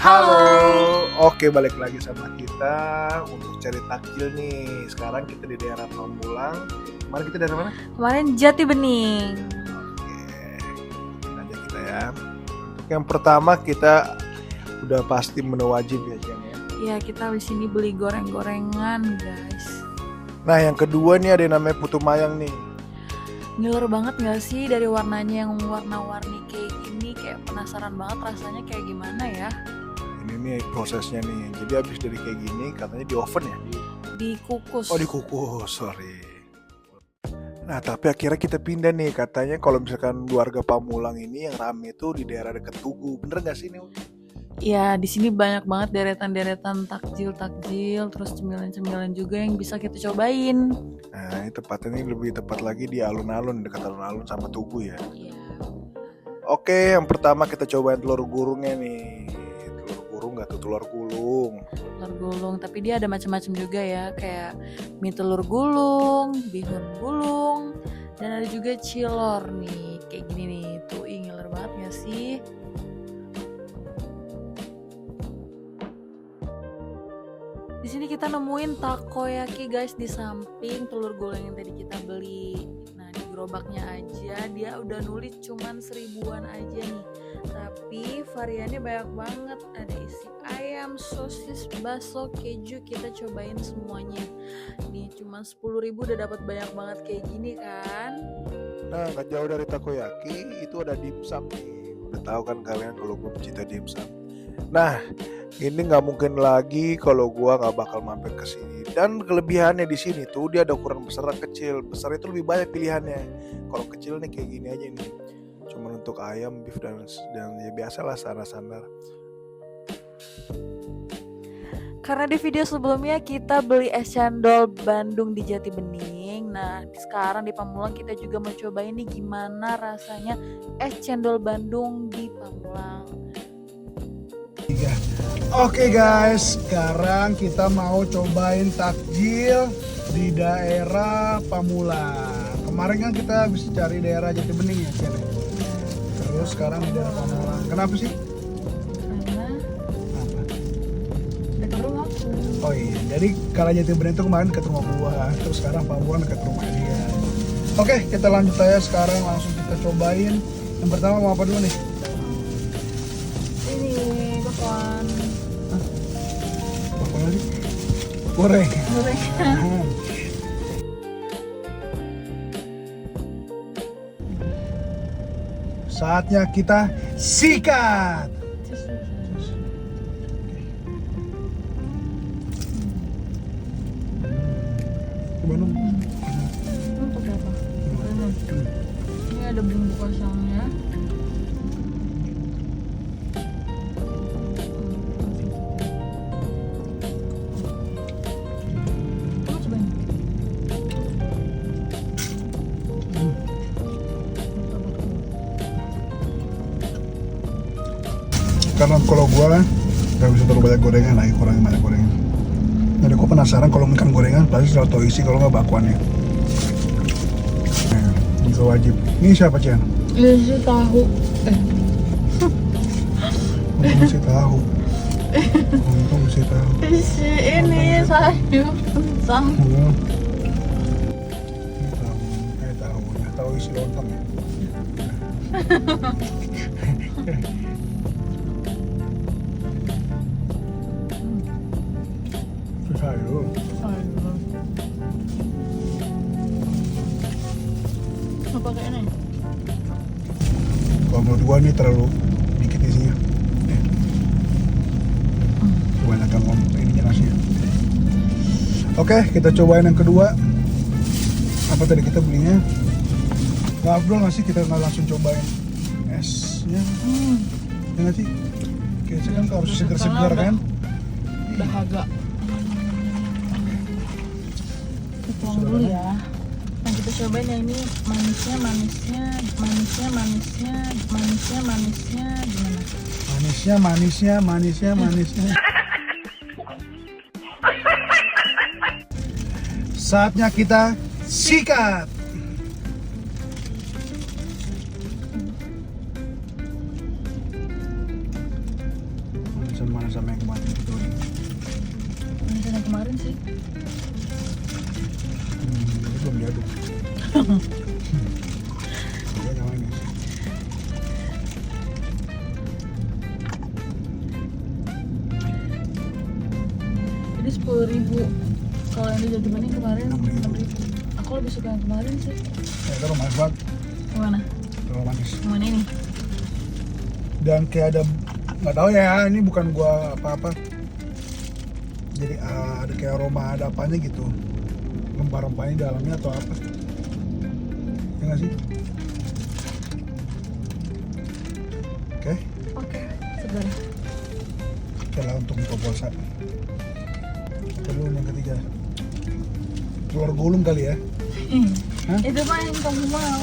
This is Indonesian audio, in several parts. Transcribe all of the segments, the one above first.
Halo, oke balik lagi sama kita untuk cari takjil nih. Sekarang kita di daerah Pamulang. Kemarin kita dari mana? Kemarin Jati Bening. Oke, ini aja kita ya. Untuk yang pertama kita udah pasti menu wajib ya Jen ya. Ya, kita di sini beli goreng-gorengan, guys. Nah yang kedua nih ada yang namanya putu mayang nih. Ngiler banget gak sih dari warnanya yang warna-warni kayak gini? Kayak penasaran banget rasanya kayak gimana ya? Ini nih prosesnya nih. Jadi habis dari kayak gini katanya di oven ya? Dikukus. Oh dikukus, sorry. Nah tapi akhirnya kita pindah nih. Katanya kalau misalkan warga Pamulang ini yang rame tuh di daerah dekat Tugu. Bener gak sih ini? Ya, di sini banyak banget deretan-deretan takjil, terus cemilan-cemilan juga yang bisa kita cobain. Nah ini tepatnya ini lebih tepat lagi di alun-alun, dekat alun-alun sama Tugu ya. Iya. Oke, yang pertama kita cobain telur gulungnya nih. Telur gulung nggak tuh, telur gulung. Telur gulung, tapi dia ada macam-macam juga ya, kayak mie telur gulung, bihun gulung, dan ada juga cilor nih, kayak gini nih. Tuh, ngiler banget gak sih? Di sini kita nemuin takoyaki guys di samping telur gulung yang tadi kita beli. Nah, di gerobaknya aja dia udah nulis cuman 1000-an aja nih. Tapi variannya banyak banget. Ada isi ayam, sosis, bakso, keju. Kita cobain semuanya. Nih cuman 10.000 udah dapat banyak banget kayak gini kan. Nah nggak jauh dari takoyaki itu ada dimsum nih. Udah tahu kan kalian kalau gue pecinta dimsum. Nah ini nggak mungkin lagi kalau gue nggak bakal mampir ke sini. Dan kelebihannya di sini tuh dia ada ukuran besar dan kecil. Besar itu lebih banyak pilihannya. Kalau kecil nih kayak gini aja nih. Cuma untuk ayam, beef dan ya biasalah standar-standar. Karena di video sebelumnya kita beli es cendol Bandung di Jati Bening. Nah, sekarang di Pamulang kita juga mau cobain nih gimana rasanya es cendol Bandung di Pamulang. Oke guys, sekarang kita mau cobain takjil di daerah Pamulang. Kemarin kan kita habis cari daerah Jati Bening ya, Chen. Terus sekarang di daerah Pamulang. Kenapa sih? Karena Apa? dekat rumah aku. Oh iya, jadi kalau Jati Bening itu kemarin dekat rumah gua, terus sekarang Pamulang dekat rumah dia. Oke, kita lanjut aja sekarang langsung kita cobain. Yang pertama mau apa dulu nih? Ini bakwan Apa lagi? Goreng. gorengan. Saatnya kita sikat. Gimana? Untuk berapa? Ini ada bumbu kacangnya. Kamu cobain. Karena kalau gua nggak bisa terlalu banyak gorengan, lagi kurangin banyak gorengan. Jadi gua penasaran kalau makan gorengan pasti selalu tahu isi, kalau nggak bakwannya. Nah, itu wajib. Ini siapa Cian? Isi tahu. Untung masih tahu. Untung masih tahu. Isi ini sayur kentang. Hmm. Ini tahu, tahu isi lontong ya. Itu sayur. Mau pakai ini? Kalau menurut gua ini terlalu dikit isinya. Kebanyakan ininya nasinya. Oke, kita cobain yang kedua. Apa tadi kita belinya? Nggak Abdul nggak sih kita nggak langsung cobain esnya? Ya nggak sih? Kayaknya kan harus segar-segar kan? Udah agak. Kita tuang dulu ya. Nah, kita cobain yang ini manisnya gimana? Manisnya. Saatnya kita sikat. gimana sama yang kemarin gitu lagi? Mana yang kemarin sih? Ini belum diaduk. Dia nyalain ya. Ini 10.000. Kalau yang di Jatiban yang kemarin 6.000. 6.000. Aku lebih suka yang kemarin sih. Itu romantis banget, Yang mana? terlalu manis. Yang mana ini? Dan kayak ada, nggak tahu ya, ini bukan gua apa-apa. Jadi ada kayak aroma, ada apanya gitu. Rempah-rempahnya di dalamnya atau apa? Ya nggak sih? Oke, Oke. Segar. lah untuk buka puasa. Terus yang ketiga, telur gulung kali ya? Hah? Itu mah yang kamu mau.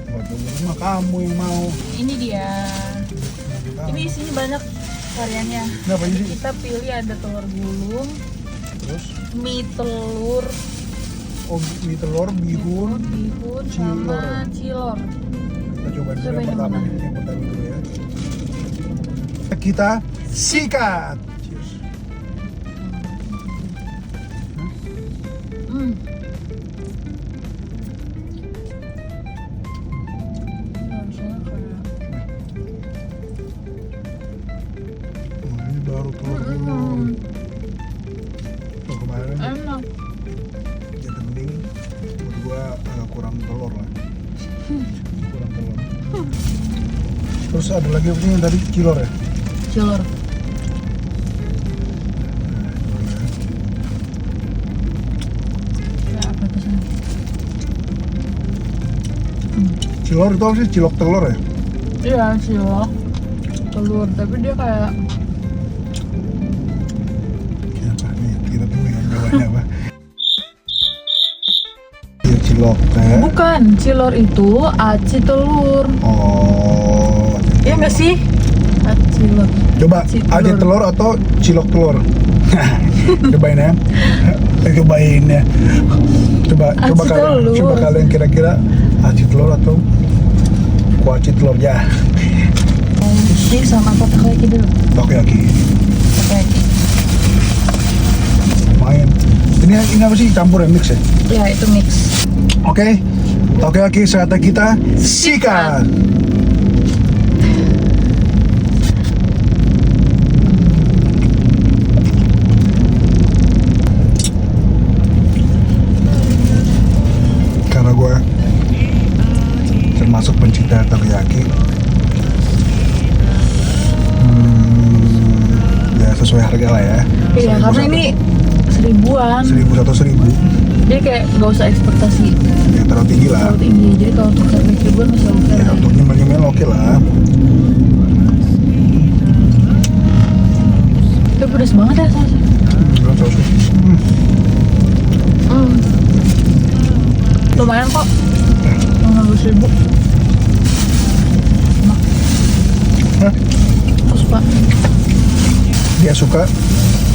Telur gulung mah kamu yang mau. Ini dia. Ini isinya banyak variannya. Kenapa ini sih? Kita pilih ada telur gulung, Terus, mie telur, oh mie telur, bihun. bihun, Cilor. sama cilor. Kita coba dulu Coba yang yang pertama mana? nih, yang pertama dulu ya. Kita sikat. Cheers. Hmm. Rasanya kayak Ini baru telur gulung. Tuh kemarin enak. jadi mending menurut gua agak kurang telur lah. Kurang telur. Terus ada lagi apa sih yang tadi cilor ya? Cilor. Kayak apa tuh sana? Cilor itu apa sih? Cilok telur ya? Iya, cilok. Telur, tapi dia kayak Iya apa nih? Kita tunggu ya jawabannya apa? Iya cilok teh. bukan cilor itu aci telur. Oh. Iya nggak sih? Aci telur. Coba Cilor. aja telur atau cilok telur. Cobain ya. Cobain ya. Coba Aci telur. coba kalian kira-kira aci telur atau kuaci telur ya. Ini sama takoyaki dulu. Takoyaki. Takoyaki. Lumayan. Ini apa sih campur ya, mix ya? Ya itu mix. Oke. Takoyaki saatnya kita sikat. Karena gue termasuk pencinta takoyaki, ya sesuai harga lah ya. Iya, karena ini 1000-an. 1.000 atau 1.000 Jadi kayak nggak usah ekspektasi yang terlalu tinggi lah. terlalu tinggi. Jadi kalau untuk harga 1000-an masih oke Ya lah. untuk nyemil-nyemil oke lah. Tapi pedas banget ya sausnya. Belum tahu sih. Lumayan kok. 15.000. Enak. Hah? Aku suka. Dia suka,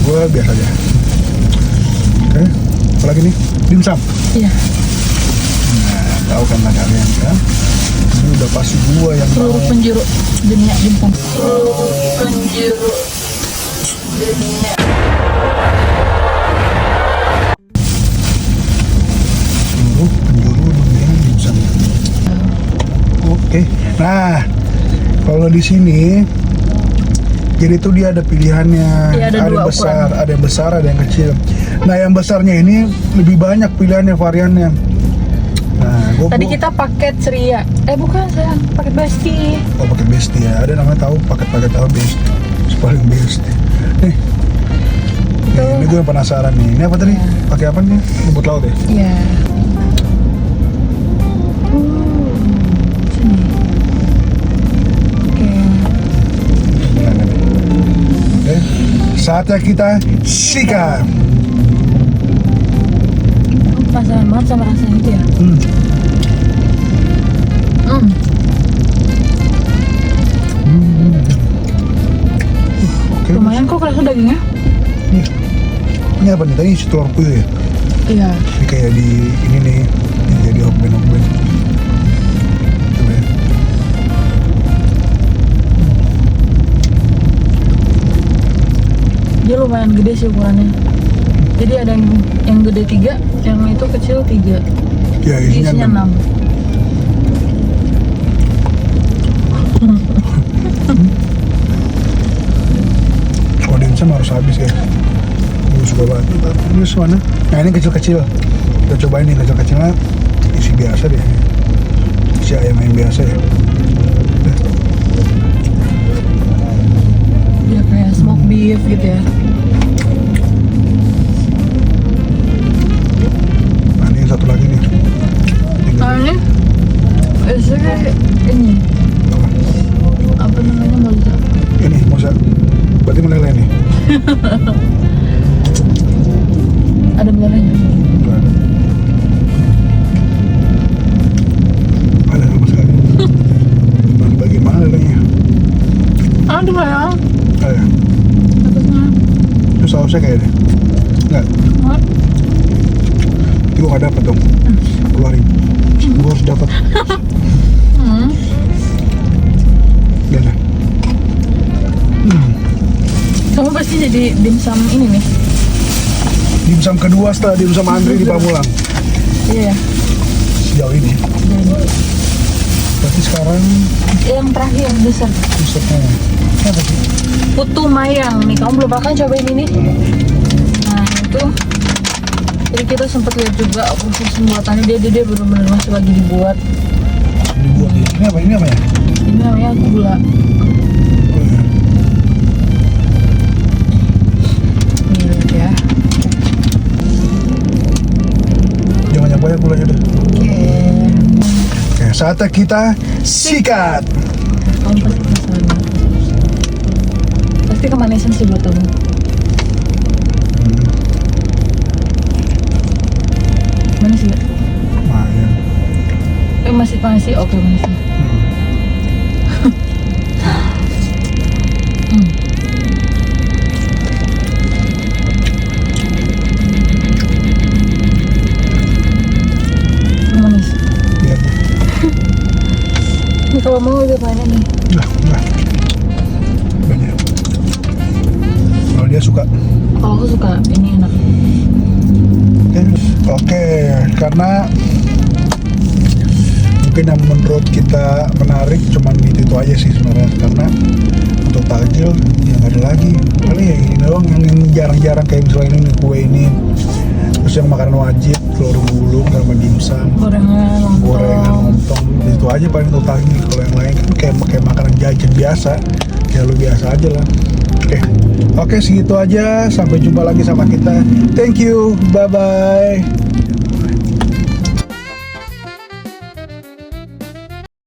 gue biasa aja. Oke, apalagi nih? Dimsum. Iya. Nah, tahu kan lah kalian kan? Ini udah pasti gue yang Seluruh mau. penjuru dunia dimsum. Seluruh penjuru dunia. Seluruh penjuru dunia dimsum. Oke, nah kalau di sini jadi tuh dia ada pilihannya. Iya, ada yang dua besar, ukuran. ada yang besar, ada yang kecil. Nah yang besarnya ini lebih banyak pilihannya, variannya. Nah, Tadi kita paket ceria. Bukan sayang, paket besti. oh pakai besti ya, ada namanya tahu paket-paket apa besti, paling besti. Nih, ini gue yang penasaran nih. Ini apa tadi? Ya. Pakai apa nih? Rumput laut ya? Iya. Sini. Oke. Oke, saatnya kita sikat. Aku penasaran banget sama rasanya itu ya. Oke, Lumayan kok kerasa dagingnya. ini apa nih? Tadi isi telur puyuh ya? Iya. Ini kayak di ini nih, ini jadi hokben. Coba ya. Dia lumayan gede sih ukurannya. Jadi ada yang gede 3, yang itu kecil 3. Ya isinya 6. 6. Kalau dimsum harus habis ya. Gue suka banget. Ini mana? Nah ini kecil-kecil. Kita cobain nih kecil-kecilnya. Isi biasa deh. Isi ayam yang biasa ya. Ya kayak smoke beef gitu ya. Nah ini yang satu lagi nih. Ini ini apa namanya moza? Ini moza. Berarti meleleh nih. Ada melelehnya. Ada sama sekali. Bagaimana lelehnya? Ada lah ya. Ada. Atasnya. Itu sausnya kayaknya. Enggak. What? Itu gue gak dapet dong. Keluarin. Gue harus dapet. Udah lah. Kamu pasti jadi dimsum ini nih. Dimsum kedua setelah dimsum Andri di Pamulang. Iya. Sejauh ini. Berarti sekarang Yang terakhir dessert. dessertnya apa sih? Putu mayang nih. Kamu belum pernah cobain ini? Nah itu. Jadi kita sempat lihat juga proses pembuatannya. Dia benar-benar masih lagi dibuat. Dibuat ya. Ini apa? Ini apa ya? Ini namanya gula. Oh, iya. Ini lihat ya. Jangan yang banyak gulanya deh. Oke. Oke, saatnya kita sikat. Kamu pasti penasaran. Pasti kemanisan sih buat kamu. Manis nggak? Lumayan. Masih oke masih. Manis. Biar deh. Ini kalau mau udah banyak nih. Udah. Banyak. Kalau dia suka. Kalau aku suka ini enak. Oke, karena mungkin yang menurut kita menarik cuman itu aja sih sebenarnya, karena untuk takjil ya nggak ada lagi, paling ya ini doang yang jarang-jarang kayak misalnya ini kue ini, terus yang makanan wajib telur gulung sama dimsum, gorengan lontong, itu aja paling untuk takjil. Kalau yang lain kan kayak makanan jajan biasa, ya lu biasa aja lah. Oke, segitu aja. Sampai jumpa lagi sama kita. Thank you. Bye-bye.